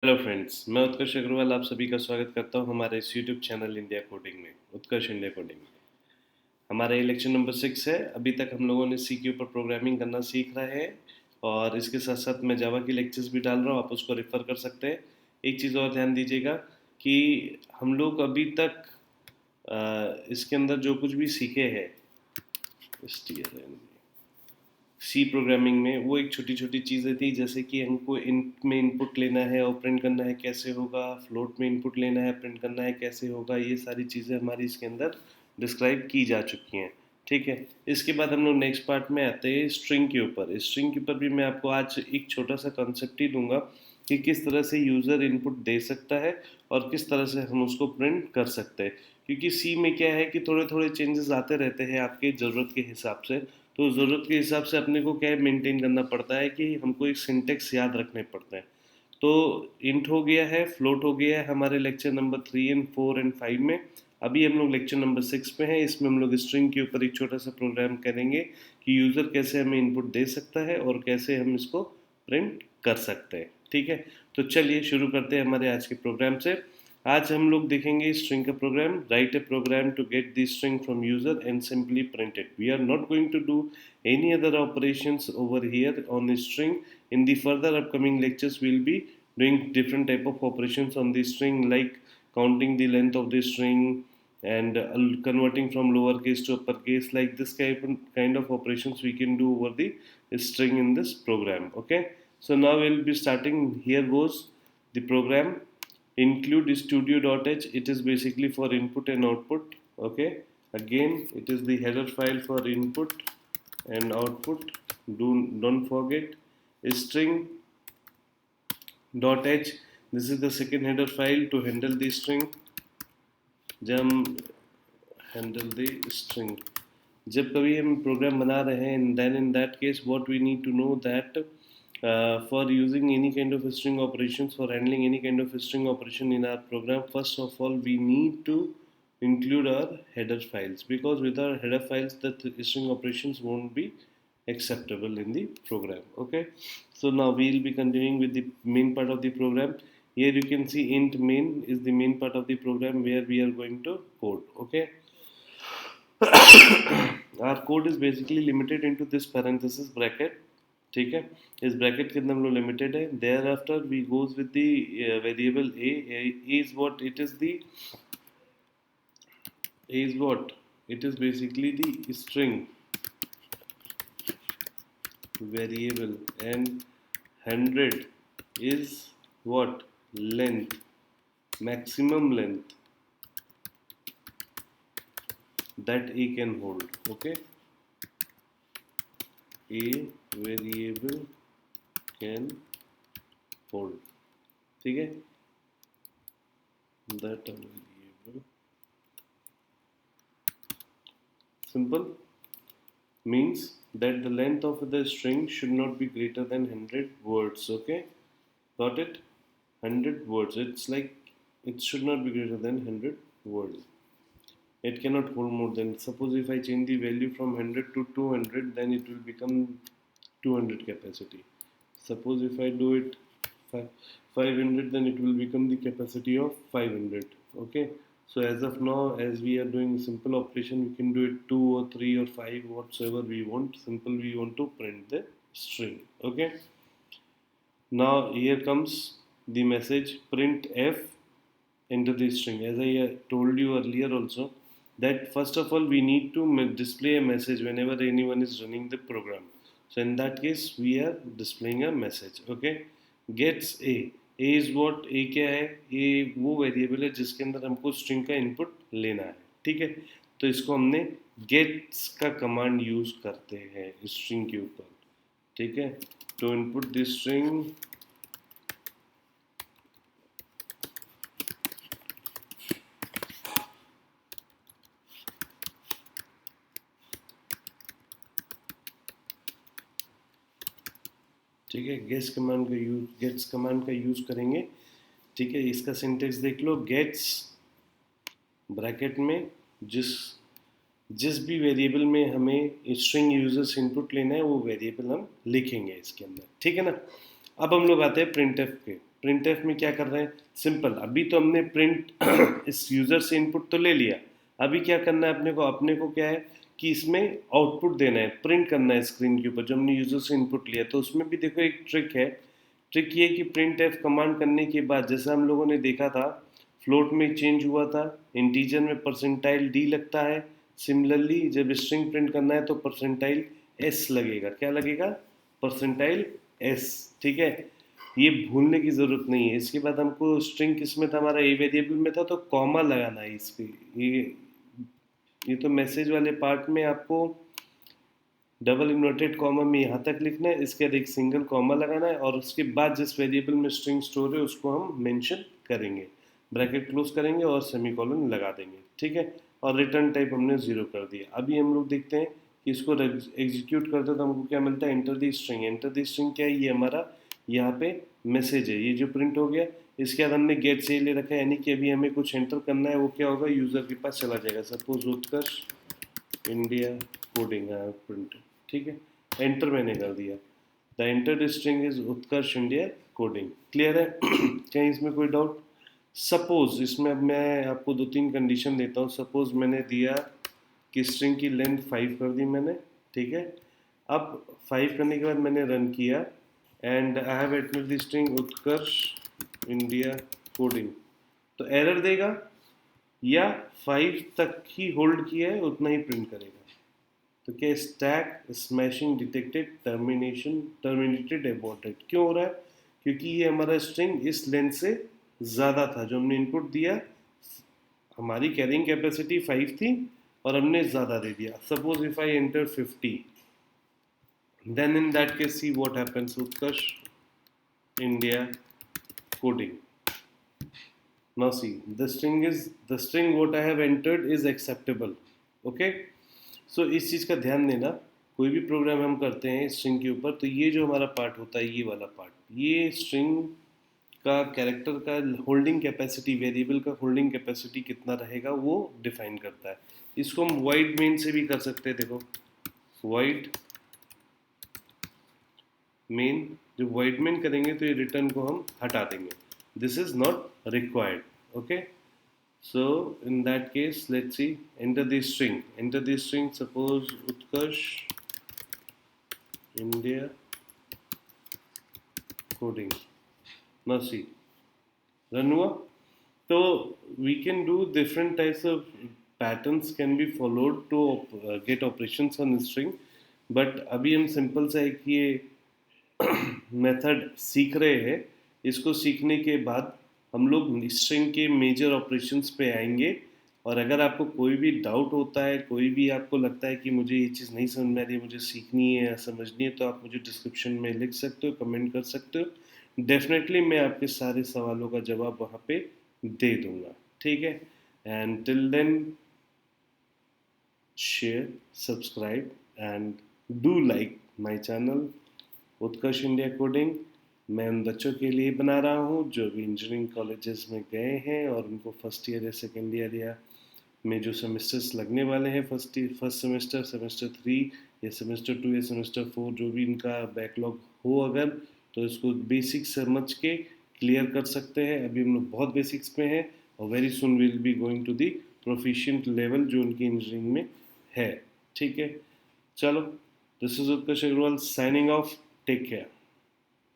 Hello friends, मैं उत्कर्ष अग्रवाल आप सभी का स्वागत करता हूं हमारे इस यूट्यूब चैनल इंडिया कोडिंग में, उत्कर्ष इंडिया कोडिंग में। हमारा ये लेक्चर नंबर 6 है। अभी तक हम लोगों ने सी के ऊपर प्रोग्रामिंग करना सीख रहे हैं और इसके साथ साथ मैं जावा की लेक्चर्स भी डाल रहा हूँ, आप उसको रेफ़र कर सकते हैं। एक चीज़ और ध्यान दीजिएगा कि हम लोग अभी तक इसके अंदर जो कुछ भी सीखे हैं सी प्रोग्रामिंग में, वो एक छोटी छोटी चीज़ें थी, जैसे कि हमको इंट में इनपुट लेना है और प्रिंट करना है कैसे होगा, फ्लोट में इनपुट लेना है प्रिंट करना है कैसे होगा, ये सारी चीज़ें हमारी इसके अंदर डिस्क्राइब की जा चुकी हैं। ठीक है। इसके बाद हम लोग नेक्स्ट पार्ट में आते हैं स्ट्रिंग के ऊपर। स्ट्रिंग के ऊपर भी मैं आपको आज एक छोटा सा कॉन्सेप्ट ही दूंगा कि किस तरह से यूज़र इनपुट दे सकता है और किस तरह से हम उसको प्रिंट कर सकते हैं। क्योंकि सी में क्या है कि थोड़े थोड़े चेंजेस आते रहते हैं आपके ज़रूरत के हिसाब से, तो ज़रूरत के हिसाब से अपने को क्या है मेंटेन करना पड़ता है कि हमको एक सिंटेक्स याद रखने पड़ते हैं। तो इंट हो गया है, फ्लोट हो गया है हमारे लेक्चर नंबर 3 एंड 4 एंड 5 में। अभी हम लोग लेक्चर नंबर 6 पे हैं। इसमें हम लोग स्ट्रिंग के ऊपर एक छोटा सा प्रोग्राम करेंगे कि यूज़र कैसे हमें इनपुट दे सकता है और कैसे हम इसको प्रिंट कर सकते हैं। ठीक है। तो चलिए शुरू करते हैं हमारे आज के प्रोग्राम से। आज हम लोग देखेंगे स्ट्रिंग का program. Write a program to get the string from user and simply print it. We are not going to do any other operations over here on the string. In the further upcoming lectures we'll be doing different type of operations on the string, like counting the length of the string and converting from lowercase to uppercase. Like this kind of operations we can do over the string in this program. Okay, so now we'll be starting. Here goes the program. Include studio.h. It is basically for input and output. Okay, again it is the header file for input and output. Don't forget string dot h. This is the second header file to handle the string. जब हम handle the string, जब कभी हम programme बना रहे हैं, then in that case what we need to know that for using any kind of string operations, for handling any kind of string operation in our program, first of all we need to include our header files, because without header files the string operations won't be acceptable in the program. Okay, so now we will be continuing with the main part of the program. Here you can see int main is the main part of the program where we are going to code. Okay, our code is basically limited into this parenthesis bracket. ठीक है, इस bracket के अंदर हम लोग limited है. There after we goes with the variable a is what it is the is what it is basically the string variable, and 100 is what length, maximum length that a can hold. Okay, a variable can hold. ठीक है, that a variable simple means that the length of the string should not be greater than 100 words. Okay, got it? 100 words. It's like it should not be greater than 100 words. It cannot hold more than, suppose if I change the value from 100 to 200, then it will become 200 capacity. Suppose if I do it 500, then it will become the capacity of 500. Okay, so as of now, as we are doing simple operation, we can do it 2 or 3 or 5, whatsoever we want. Simple, we want to print the string. Okay, now here comes the message print f into the string. As I told you earlier also, that first of all we need to display a message whenever anyone is running the program. So in that case we are displaying a message. Okay, gets a is what, a क्या है, a वो variable है जिसके अंदर हमको string का input लेना है. ठीक है, तो इसको हमने गेट्स का कमांड यूज करते हैं स्ट्रिंग के ऊपर. ठीक है, टू इनपुट दिस स्ट्रिंग ठीक है, गेट्स कमांड का यूज करेंगे. ठीक है, इसका सिंटेक्स देख लो. गेट्स ब्रैकेट में जिस जिस भी वेरिएबल में हमें स्ट्रिंग यूजर्स इनपुट लेना है वो वेरिएबल हम लिखेंगे इसके अंदर. ठीक है ना. अब हम लोग आते हैं प्रिंट एफ पे. प्रिंट एफ में क्या कर रहे हैं, सिंपल, अभी तो हमने प्रिंट इस यूज़र से इनपुट तो ले लिया, अभी क्या करना है अपने को क्या है कि इसमें आउटपुट देना है, प्रिंट करना है स्क्रीन के ऊपर जो हमने यूज़र से इनपुट लिया। तो उसमें भी देखो एक ट्रिक है, ट्रिक ये कि प्रिंट एफ कमांड करने के बाद जैसे हम लोगों ने देखा था फ्लोट में चेंज हुआ था, इंटीजर में परसेंटाइल डी लगता है, सिमिलरली जब स्ट्रिंग प्रिंट करना है तो परसेंटाइल एस लगेगा, क्या लगेगा, परसेंटाइल एस, ठीक है। ये भूलने की ज़रूरत नहीं है। इसके बाद हमको स्ट्रिंग किस में था, हमारा ए वेरिएबल में था, तो कॉमा लगाना है इस पे। ये तो मैसेज वाले पार्ट में आपको डबल इन्वर्टेड कॉमा में यहाँ तक लिखना है, इसके बाद एक सिंगल कॉमा लगाना है और उसके बाद जिस वेरिएबल में स्ट्रिंग स्टोर है उसको हम मेंशन करेंगे, ब्रैकेट क्लोज करेंगे और सेमीकोलन लगा देंगे, ठीक है। और रिटर्न टाइप हमने 0 कर दिया। अभी हम लोग देखते हैं कि इसको एग्जीक्यूट करते हैं तो हमको क्या मिलता है, enter the string. Enter the string क्या है, ये हमारा यहाँ पे मैसेज है, ये जो प्रिंट हो गया। इसके बाद हमने गेट से ले रखा है, यानी कि अभी हमें कुछ एंटर करना है, वो क्या होगा, यूज़र के पास चला जाएगा। सपोज उत्कर्ष इंडिया कोडिंग प्रिंट, ठीक है, एंटर मैंने कर दिया। The enter string is Utkarsh India coding, clear है। कहीं इसमें कोई डाउट। सपोज इसमें अब मैं आपको 2-3 कंडीशन देता हूँ। सपोज मैंने दिया कि स्ट्रिंग की लेंथ 5 कर दी मैंने, ठीक है। अब 5 करने के बाद मैंने रन किया and I have entered the string Utkarsh India coding, तो एरर देगा या 5 तक ही होल्ड किया है उतना ही प्रिंट करेगा। तो क्या, stack smashing detected, terminated aborted, क्यों हो रहा है, क्योंकि ये हमारा स्ट्रिंग इस लेंथ से ज़्यादा था जो हमने इनपुट दिया। हमारी कैरिंग कैपेसिटी 5 थी और हमने ज़्यादा दे दिया। Suppose if I enter 50, then in that case see what happens, Utkarsh India coding. Now see, the string what I have entered is acceptable. Okay? So इस चीज़ का ध्यान देना, कोई भी प्रोग्राम हम करते हैं स्ट्रिंग के ऊपर तो ये जो हमारा पार्ट होता है, ये वाला पार्ट, ये स्ट्रिंग का कैरेक्टर का होल्डिंग कैपेसिटी, वेरिएबल का होल्डिंग कैपेसिटी कितना रहेगा वो डिफाइन करता है। इसको हम void मेन से भी कर सकते हैं। देखो void मेन, जो void मेन करेंगे तो ये रिटर्न को हम हटा देंगे, this is not required. Okay, so in that case let's see, enter the string, suppose Utkarsh India coding. Now see, run हुआ। तो we can do different types of patterns can be followed to get operations on string, but अभी हम simple सा एक ये method सीख रहे हैं। इसको सीखने के बाद हम लोग स्ट्रिंग के मेजर ऑपरेशंस पे आएंगे। और अगर आपको कोई भी डाउट होता है, कोई भी आपको लगता है कि मुझे ये चीज़ नहीं समझ में आ रही है, मुझे सीखनी है या समझनी है, तो आप मुझे डिस्क्रिप्शन में लिख सकते हो, कमेंट कर सकते हो। डेफिनेटली मैं आपके सारे सवालों का जवाब वहाँ पे दे दूँगा, ठीक है। And till then share, subscribe and do like my channel Utkarsh India coding. मैं उन बच्चों के लिए बना रहा हूँ जो भी इंजीनियरिंग कॉलेजेस में गए हैं और उनको फर्स्ट ईयर या सेकेंड ईयर या में जो सेमेस्टर्स लगने वाले हैं, फर्स्ट सेमेस्टर, सेमेस्टर 3 या सेमेस्टर 2 या सेमेस्टर 4, जो भी इनका बैकलॉग हो अगर, तो इसको बेसिक समझ के क्लियर कर सकते हैं। अभी हम लोग बहुत बेसिक्स में हैं और very soon will be going to the proficient level जो उनकी इंजीनियरिंग में है, ठीक है। चलो, this is Utkarsh Agarwal signing off, take care.